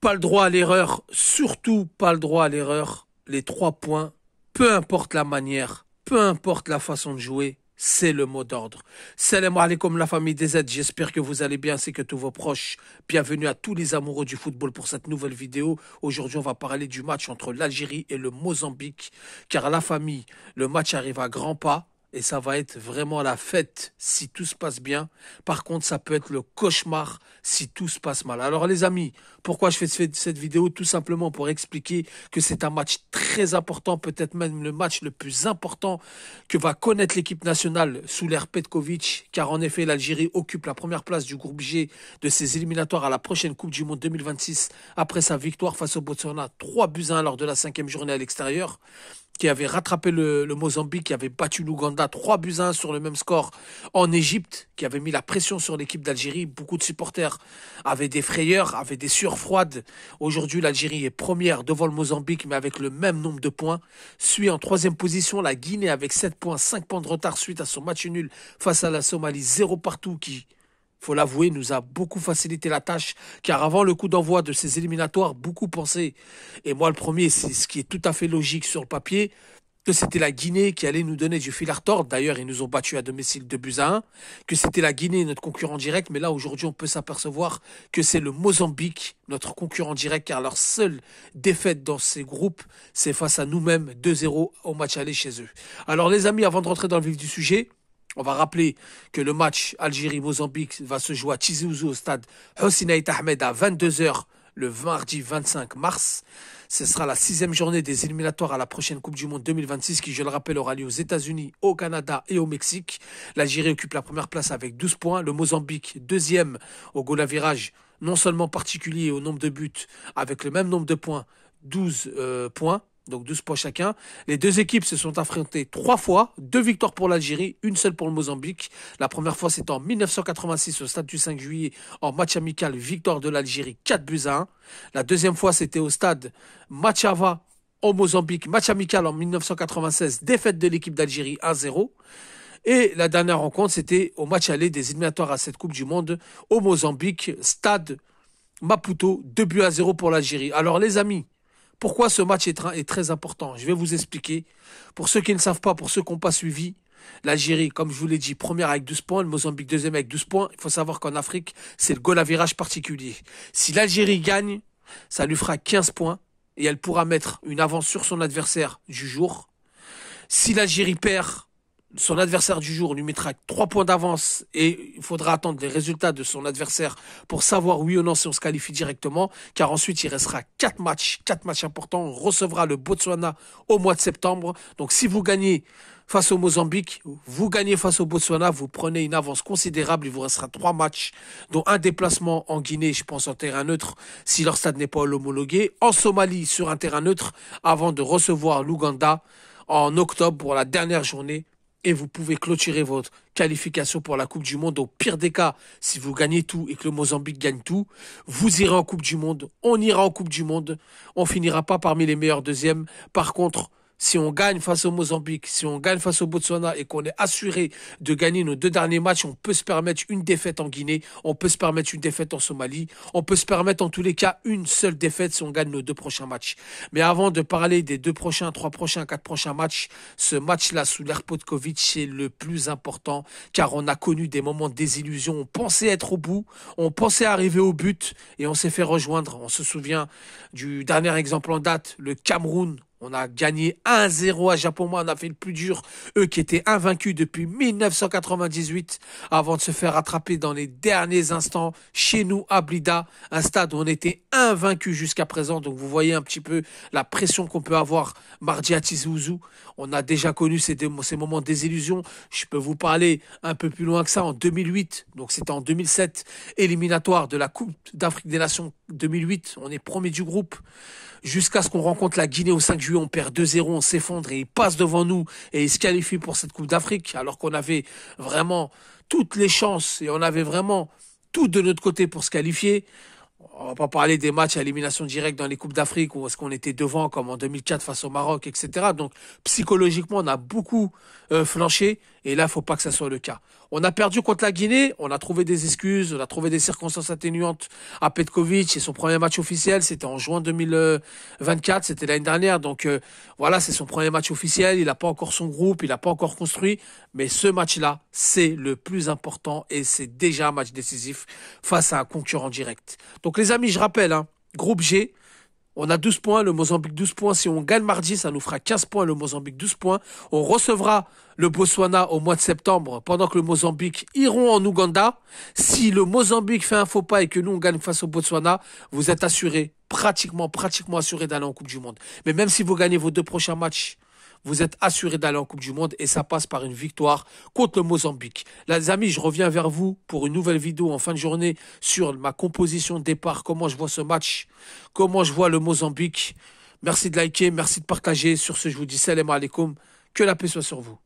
Pas le droit à l'erreur, surtout pas le droit à l'erreur. Les 3 points, peu importe la manière, peu importe la façon de jouer, c'est le mot d'ordre. Salam alaikum la famille des Z, j'espère que vous allez bien ainsi que tous vos proches. Bienvenue à tous les amoureux du football pour cette nouvelle vidéo. Aujourd'hui on va parler du match entre l'Algérie et le Mozambique. Car la famille, le match arrive à grands pas. Et ça va être vraiment la fête si tout se passe bien. Par contre, ça peut être le cauchemar si tout se passe mal. Alors les amis, pourquoi je fais cette vidéo? Tout simplement pour expliquer que c'est un match très important, peut-être même le match le plus important que va connaître l'équipe nationale sous l'ère Petkovic. Car en effet, l'Algérie occupe la première place du groupe G de ses éliminatoires à la prochaine Coupe du Monde 2026 après sa victoire face au Botswana 3-1 lors de la 5e journée à l'extérieur, qui avait rattrapé le Mozambique, qui avait battu l'Ouganda 3-1 sur le même score en Égypte, qui avait mis la pression sur l'équipe d'Algérie. Beaucoup de supporters avaient des frayeurs, avaient des sueurs froides. Aujourd'hui, l'Algérie est première devant le Mozambique, mais avec le même nombre de points. Suit en 3e position la Guinée avec 7 points, 5 points de retard suite à son match nul face à la Somalie, 0 partout, qui, faut l'avouer, nous a beaucoup facilité la tâche, car avant le coup d'envoi de ces éliminatoires, beaucoup pensaient, et moi le premier, c'est ce qui est tout à fait logique sur le papier, que c'était la Guinée qui allait nous donner du fil à retordre. D'ailleurs, ils nous ont battus à domicile 2-1, que c'était la Guinée, notre concurrent direct, mais là, aujourd'hui, on peut s'apercevoir que c'est le Mozambique, notre concurrent direct, car leur seule défaite dans ces groupes, c'est face à nous-mêmes, 2-0 au match aller chez eux. Alors les amis, avant de rentrer dans le vif du sujet, on va rappeler que le match Algérie-Mozambique va se jouer à Tizi Ouzou au stade Hosni Ait Ahmed à 22 h le mardi 25 mars. Ce sera la 6e journée des éliminatoires à la prochaine Coupe du Monde 2026 qui, je le rappelle, aura lieu aux États-Unis, au Canada et au Mexique. L'Algérie occupe la première place avec 12 points. Le Mozambique, 2e au goal à virage, non seulement particulier au nombre de buts, avec le même nombre de points, 12 points. Donc 12 points chacun. Les deux équipes se sont affrontées 3 fois, 2 victoires pour l'Algérie, une seule pour le Mozambique. La première fois, c'était en 1986 au stade du 5 juillet, en match amical, victoire de l'Algérie 4-1. La deuxième fois, c'était au stade Machava au Mozambique, match amical en 1996, défaite de l'équipe d'Algérie 1-0. Et la dernière rencontre, c'était au match aller des éliminatoires à cette Coupe du Monde au Mozambique, stade Maputo, 2-0 pour l'Algérie. Alors les amis, pourquoi ce match est très important? Je vais vous expliquer. Pour ceux qui ne savent pas, pour ceux qui n'ont pas suivi, l'Algérie, comme je vous l'ai dit, première avec 12 points, le Mozambique deuxième avec 12 points. Il faut savoir qu'en Afrique, c'est le goal à virage particulier. Si l'Algérie gagne, ça lui fera 15 points et elle pourra mettre une avance sur son adversaire du jour. Si l'Algérie perd, son adversaire du jour lui mettra 3 points d'avance et il faudra attendre les résultats de son adversaire pour savoir oui ou non si on se qualifie directement, car ensuite il restera 4 matchs importants. On recevra le Botswana au mois de septembre. Donc si vous gagnez face au Mozambique, vous gagnez face au Botswana, vous prenez une avance considérable, il vous restera 3 matchs, dont un déplacement en Guinée, je pense en terrain neutre, si leur stade n'est pas homologué, en Somalie sur un terrain neutre, avant de recevoir l'Ouganda en octobre pour la dernière journée. Et vous pouvez clôturer votre qualification pour la Coupe du Monde. Au pire des cas, si vous gagnez tout et que le Mozambique gagne tout, vous irez en Coupe du Monde. On ira en Coupe du Monde. On finira pas parmi les meilleurs deuxièmes. Par contre, si on gagne face au Mozambique, si on gagne face au Botswana et qu'on est assuré de gagner nos 2 derniers matchs, on peut se permettre une défaite en Guinée, on peut se permettre une défaite en Somalie, on peut se permettre en tous les cas une seule défaite si on gagne nos 2 prochains matchs. Mais avant de parler des 2 prochains, 3 prochains, 4 prochains matchs, ce match-là sous l'ère Petkovic, c'est le plus important car on a connu des moments de désillusion. On pensait être au bout, on pensait arriver au but et on s'est fait rejoindre. On se souvient du dernier exemple en date, le Cameroun. On a gagné 1-0 à Japoma, on a fait le plus dur. Eux qui étaient invaincus depuis 1998 avant de se faire rattraper dans les derniers instants chez nous à Blida, un stade où on était invaincus jusqu'à présent. Donc vous voyez un petit peu la pression qu'on peut avoir mardi à Tizi Ouzou. On a déjà connu ces moments de désillusion. Je peux vous parler un peu plus loin que ça en 2008. Donc c'était en 2007, éliminatoire de la Coupe d'Afrique des Nations 2008. On est premier du groupe. Jusqu'à ce qu'on rencontre la Guinée au 5 juillet, on perd 2-0, on s'effondre et ils passent devant nous et ils se qualifient pour cette Coupe d'Afrique alors qu'on avait vraiment toutes les chances et on avait vraiment tout de notre côté pour se qualifier. On va pas parler des matchs à élimination directe dans les Coupes d'Afrique où est-ce qu'on était devant comme en 2004 face au Maroc, etc. Donc psychologiquement, on a beaucoup flanché Et là, il ne faut pas que ça soit le cas. On a perdu contre la Guinée, on a trouvé des excuses, on a trouvé des circonstances atténuantes à Petkovic et son premier match officiel, c'était en juin 2024, c'était l'année dernière. Donc voilà, c'est son premier match officiel, il n'a pas encore son groupe, il n'a pas encore construit. Mais ce match-là, c'est le plus important et c'est déjà un match décisif face à un concurrent direct. Donc les amis, je rappelle, hein, groupe G, on a 12 points, le Mozambique 12 points. Si on gagne mardi, ça nous fera 15 points, le Mozambique 12 points. On recevra le Botswana au mois de septembre, pendant que le Mozambique iront en Ouganda. Si le Mozambique fait un faux pas et que nous, on gagne face au Botswana, vous êtes assurés, pratiquement assurés d'aller en Coupe du Monde. Mais même si vous gagnez vos 2 prochains matchs, vous êtes assurés d'aller en Coupe du Monde et ça passe par une victoire contre le Mozambique. Les amis, je reviens vers vous pour une nouvelle vidéo en fin de journée sur ma composition de départ, comment je vois ce match, comment je vois le Mozambique. Merci de liker, merci de partager. Sur ce, je vous dis salam alaikum, que la paix soit sur vous.